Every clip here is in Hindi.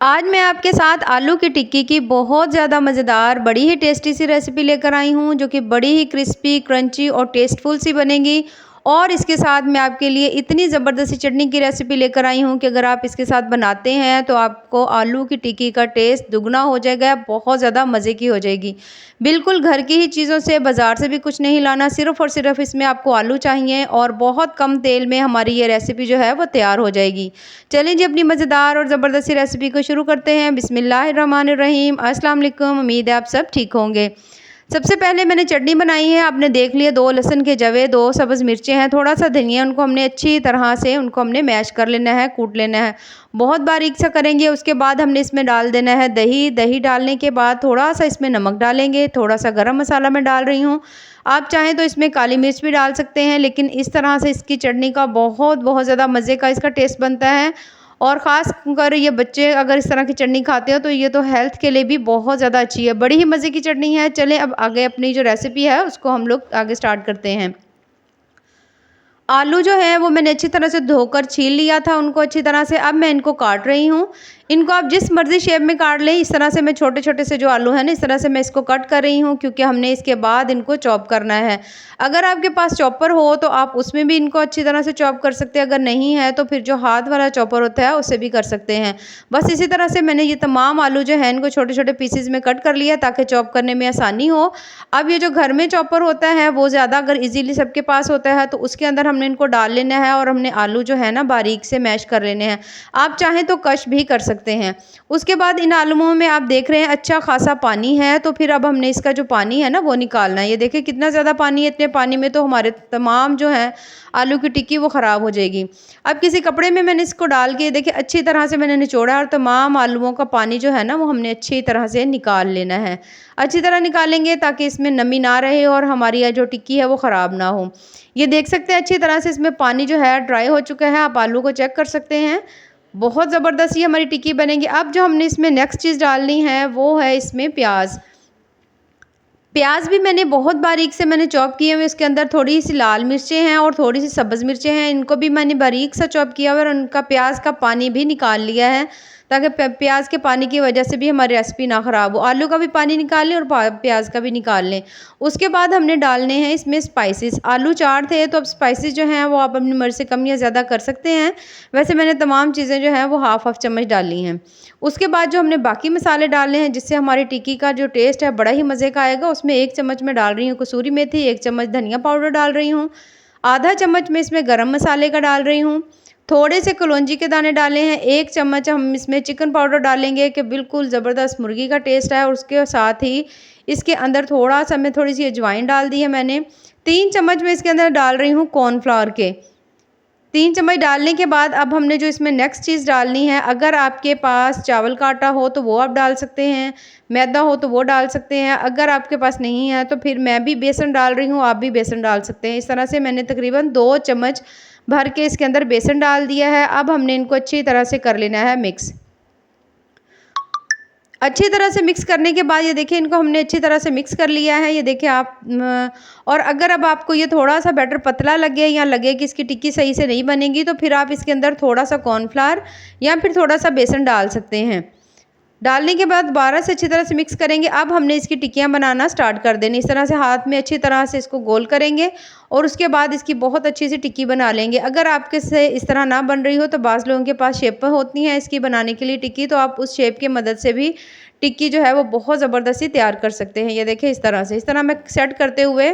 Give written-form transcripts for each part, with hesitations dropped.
आज मैं आपके साथ आलू की टिक्की की बहुत ज़्यादा मज़ेदार बड़ी ही टेस्टी सी रेसिपी लेकर आई हूँ, जो कि बड़ी ही क्रिस्पी, क्रंची और टेस्टफुल सी बनेगी। और इसके साथ मैं आपके लिए इतनी ज़बरदस्त चटनी की रेसिपी लेकर आई हूँ कि अगर आप इसके साथ बनाते हैं तो आपको आलू की टिक्की का टेस्ट दुगना हो जाएगा, बहुत ज़्यादा मज़े की हो जाएगी। बिल्कुल घर की ही चीज़ों से, बाज़ार से भी कुछ नहीं लाना, सिर्फ़ और सिर्फ़ इसमें आपको आलू चाहिए और बहुत कम तेल में हमारी ये रेसिपी जो है वो तैयार हो जाएगी। चलिए जी, अपनी मज़ेदार और ज़बरदस्त रेसिपी को शुरू करते हैं। बिस्मिल्लाहिर्रहमानिर्रहीम। अस्सलाम वालेकुम। उम्मीद है आप सब ठीक होंगे। सबसे पहले मैंने चटनी बनाई है। आपने देख लिया, 2 लहसुन के जवे, 2 सब्ज़ मिर्चें हैं, थोड़ा-सा धनिया, उनको हमने अच्छी तरह से मैश कर लेना है, कूट लेना है। बहुत बारीक सा करेंगे। उसके बाद हमने इसमें डाल देना है दही। दही डालने के बाद थोड़ा-सा इसमें नमक डालेंगे, थोड़ा-सा गरम मसाला मैं डाल रही हूँ। आप चाहें तो इसमें काली मिर्च भी डाल सकते हैं, लेकिन इस तरह से इसकी चटनी का बहुत ज़्यादा मज़े का इसका टेस्ट बनता है। और ख़ास कर ये बच्चे अगर इस तरह की चटनी खाते हो तो ये तो हेल्थ के लिए भी बहुत ज़्यादा अच्छी है। बड़ी ही मज़े की चटनी है। चलें अब आगे अपनी जो रेसिपी है उसको हम लोग आगे स्टार्ट करते हैं। आलू जो है वो मैंने अच्छी तरह से धोकर छील लिया था उनको अच्छी तरह से। अब मैं इनको काट रही हूँ। इनको आप जिस मर्ज़ी शेप में काट लें। इस तरह से मैं छोटे-छोटे से जो आलू हैं ना, इस तरह से मैं इसको कट कर रही हूँ, क्योंकि हमने इसके बाद इनको चॉप करना है। अगर आपके पास चॉपर हो तो आप उसमें भी इनको अच्छी तरह से चॉप कर सकते हैं। अगर नहीं है तो फिर जो हाथ वाला चॉपर होता है उससे भी कर सकते हैं। बस इसी तरह से मैंने ये तमाम आलू जो है इनको छोटे-छोटे पीसेज़ में कट कर लिया, ताकि चॉप करने में आसानी हो। अब ये जो घर में चॉपर होता है वो ज़्यादा अगर ईज़िली सबके पास होता है तो उसके अंदर हमने इनको डाल लेना है और हमने आलू जो है ना बारीक से मैश कर लेने हैं। आप चाहें तो कश भी कर सकते हैं। उसके बाद इन आलूओं में आप देख रहे हैं अच्छा खासा पानी है, तो फिर अब हमने इसका जो पानी है ना वो निकालना है। ये देखिए कितना ज़्यादा पानी है। इतने पानी में तो हमारे तमाम जो है आलू की टिक्की वो ख़राब हो जाएगी। अब किसी कपड़े में मैंने इसको डाल के देखिए अच्छी तरह से मैंने निचोड़ा और तमाम आलूओं का पानी जो है ना वो हमने अच्छी तरह से निकाल लेना है। अच्छी तरह निकालेंगे ताकि इसमें नमी ना रहे और हमारी ये जो टिक्की है वो ख़राब ना हो। ये देख सकते हैं अच्छी तरह से इसमें पानी जो है ड्राई हो चुका है। आप आलू को चेक कर सकते हैं। बहुत ज़बरदस्त ये हमारी टिक्की बनेगी। अब जो हमने इसमें नेक्स्ट चीज़ डालनी है वो है इसमें प्याज। प्याज भी मैंने बहुत बारीक से चॉप किए हुए। इसके अंदर थोड़ी-सी लाल मिर्चें हैं और थोड़ी-सी सब्ज़ मिर्चें हैं। इनको भी मैंने बारीक सा चॉप किया हुआ है और उनका प्याज का पानी भी निकाल लिया है, ताकि प्याज के पानी की वजह से भी हमारी रेसिपी ना ख़राब हो। आलू का भी पानी निकाल लें और प्याज का भी निकाल लें। उसके बाद हमने डालने हैं इसमें स्पाइसेस। आलू 4 थे तो अब स्पाइसेस जो हैं वो आप अपनी मर्ज़ी से कम या ज़्यादा कर सकते हैं। वैसे मैंने तमाम चीज़ें जो हैं वो हाफ़ चम्मच डाली हैं। उसके बाद जो हमने बाकी मसाले डालने हैं जिससे हमारी टिक्की का जो टेस्ट है बड़ा ही मज़े का आएगा, उसमें 1 चम्मच मैं डाल रही हूँ कसूरी मेथी, 1 चम्मच धनिया पाउडर डाल रही हूँ, आधा चम्मच मैं इसमें गरम मसाले का डाल रही हूँ, थोड़े से कलौंजी के दाने डाले हैं, 1 चम्मच हम इसमें चिकन पाउडर डालेंगे कि बिल्कुल ज़बरदस्त मुर्गी का टेस्ट है। और उसके साथ ही इसके अंदर थोड़ा-सा मैं थोड़ी-सी अजवाइन डाल दी है मैंने। 3 चम्मच मैं इसके अंदर डाल रही हूँ कॉर्नफ्लोर के। 3 चम्मच डालने के बाद अब हमने जो इसमें नेक्स्ट चीज़ डालनी है, अगर आपके पास चावल का आटा हो तो वो आप डाल सकते हैं, मैदा हो तो वो डाल सकते हैं। अगर आपके पास नहीं है तो फिर मैं भी बेसन डाल रही हूँ, आप भी बेसन डाल सकते हैं। इस तरह से मैंने तकरीबन 2 चम्मच भर के इसके अंदर बेसन डाल दिया है। अब हमने इनको अच्छी तरह से कर लेना है मिक्स। अच्छी तरह से मिक्स करने के बाद ये देखिए इनको हमने अच्छी तरह से मिक्स कर लिया है। ये देखिए आप और अगर अब आपको ये थोड़ा-सा बैटर पतला लगे या लगे कि इसकी टिक्की सही से नहीं बनेगी, तो फिर आप इसके अंदर थोड़ा-सा कॉर्नफ्लावर या फिर थोड़ा-सा बेसन डाल सकते हैं। डालने के बाद दोबारा से अच्छी तरह से मिक्स करेंगे। अब हमने इसकी टिक्कियाँ बनाना स्टार्ट कर देनी। इस तरह से हाथ में अच्छी तरह से इसको गोल करेंगे और उसके बाद इसकी बहुत अच्छी सी टिक्की बना लेंगे। अगर आपके से इस तरह ना बन रही हो तो बाज़ लोगों के पास शेपर होती हैं इसकी बनाने के लिए टिक्की, तो आप उस शेप की मदद से भी टिक्की जो है वो बहुत ज़बरदस्ती तैयार कर सकते हैं। ये देखिए इस तरह से, इस तरह मैं सेट करते हुए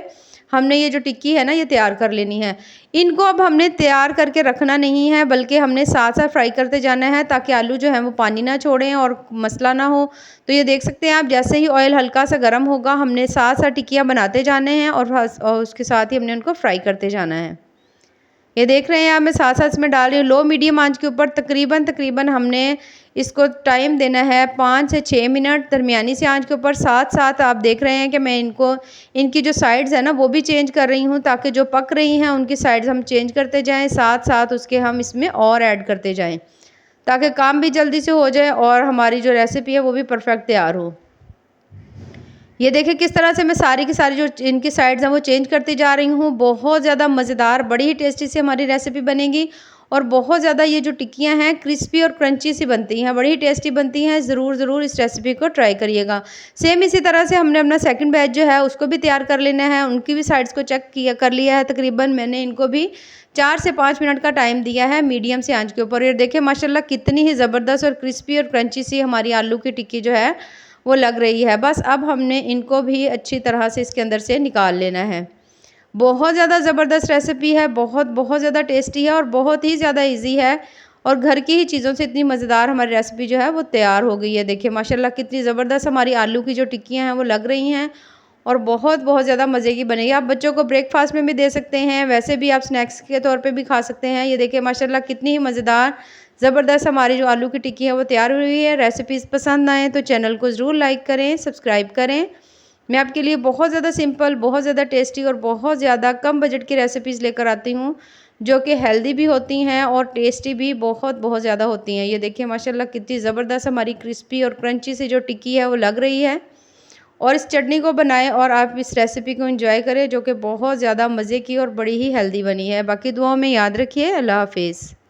हमने ये जो टिक्की है ना ये तैयार कर लेनी है। इनको अब हमने तैयार करके रखना नहीं है, बल्कि हमने साथ-साथ फ्राई करते जाना है, ताकि आलू जो है वो पानी ना छोड़ें और मसला ना हो। तो ये देख सकते हैं आप, जैसे ही ऑयल हल्का सा गर्म होगा हमने साथ-साथ टिक्कियाँ बनाते जाने हैं और उसके साथ ही हमने उनको फ्राई करते जाना है। ये देख रहे हैं आप, मैं साथ-साथ इसमें डाल रही हूँ। लो मीडियम आंच के ऊपर तकरीबन हमने इसको टाइम देना है 5 से 6 मिनट। दरमियानी सी आंच के ऊपर साथ-साथ आप देख रहे हैं कि मैं इनकी जो साइड्स है ना वो भी चेंज कर रही हूँ, ताकि जो पक रही हैं उनकी साइड्स हम चेंज करते जाएँ, साथ-साथ उसके हम इसमें और ऐड करते जाएँ, ताकि काम भी जल्दी से हो जाए और हमारी जो रेसिपी है वो भी परफेक्ट तैयार हो। ये देखिए किस तरह से मैं सारी की सारी जो इनकी साइड्स हैं वो चेंज करती जा रही हूँ। बहुत ज़्यादा मज़ेदार, बड़ी ही टेस्टी सी हमारी रेसिपी बनेगी और बहुत ज़्यादा ये जो टिक्कियाँ हैं क्रिस्पी और क्रंची सी बनती हैं, बड़ी ही टेस्टी बनती हैं। ज़रूर इस रेसिपी को ट्राई करिएगा। सेम इसी तरह से हमने अपना सेकंड बैच जो है उसको भी तैयार कर लेना है। उनकी भी साइड्स को चेक कर लिया है। तकरीबन मैंने इनको भी 4 से 5 मिनट का टाइम दिया है मीडियम से आंच के ऊपर। ये देखिए माशाल्लाह कितनी ही ज़बरदस्त और क्रिस्पी और क्रंची सी हमारी आलू की टिक्की जो है वो लग रही है। बस अब हमने इनको भी अच्छी तरह से इसके अंदर से निकाल लेना है। बहुत ज़्यादा ज़बरदस्त रेसिपी है, बहुत ज़्यादा टेस्टी है और बहुत ही ज़्यादा ईज़ी है और घर की ही चीज़ों से इतनी मज़ेदार हमारी रेसिपी जो है वो तैयार हो गई है। देखिए माशाल्लाह कितनी ज़बरदस्त हमारी आलू की जो टिक्कियाँ हैं वो लग रही हैं और बहुत ज़्यादा मज़े की बनेगी। आप बच्चों को ब्रेकफास्ट में भी दे सकते हैं, वैसे भी आप स्नैक्स के तौर पे भी खा सकते हैं। ये देखिए माशाल्लाह कितनी ही मज़ेदार ज़बरदस्त हमारी जो आलू की टिक्की है वो तैयार हुई है। रेसिपीज़ पसंद आएँ तो चैनल को ज़रूर लाइक करें, सब्सक्राइब करें। मैं आपके लिए बहुत ज़्यादा सिंपल, बहुत ज़्यादा टेस्टी और बहुत ज़्यादा कम बजट की रेसिपीज़ लेकर आती हूँ, जो कि हेल्दी भी होती हैं और टेस्टी भी बहुत ज़्यादा होती हैं। ये देखिए माशाल्लाह कितनी ज़बरदस्त हमारी क्रिस्पी और क्रंची सी जो टिक्की है वो लग रही है। और इस चटनी को बनाएं और आप इस रेसिपी को एंजॉय करें, जो कि बहुत ज़्यादा मज़े की और बड़ी ही हेल्दी बनी है। बाकी दुआओं में याद रखिए। अल्लाह हाफ़िज़।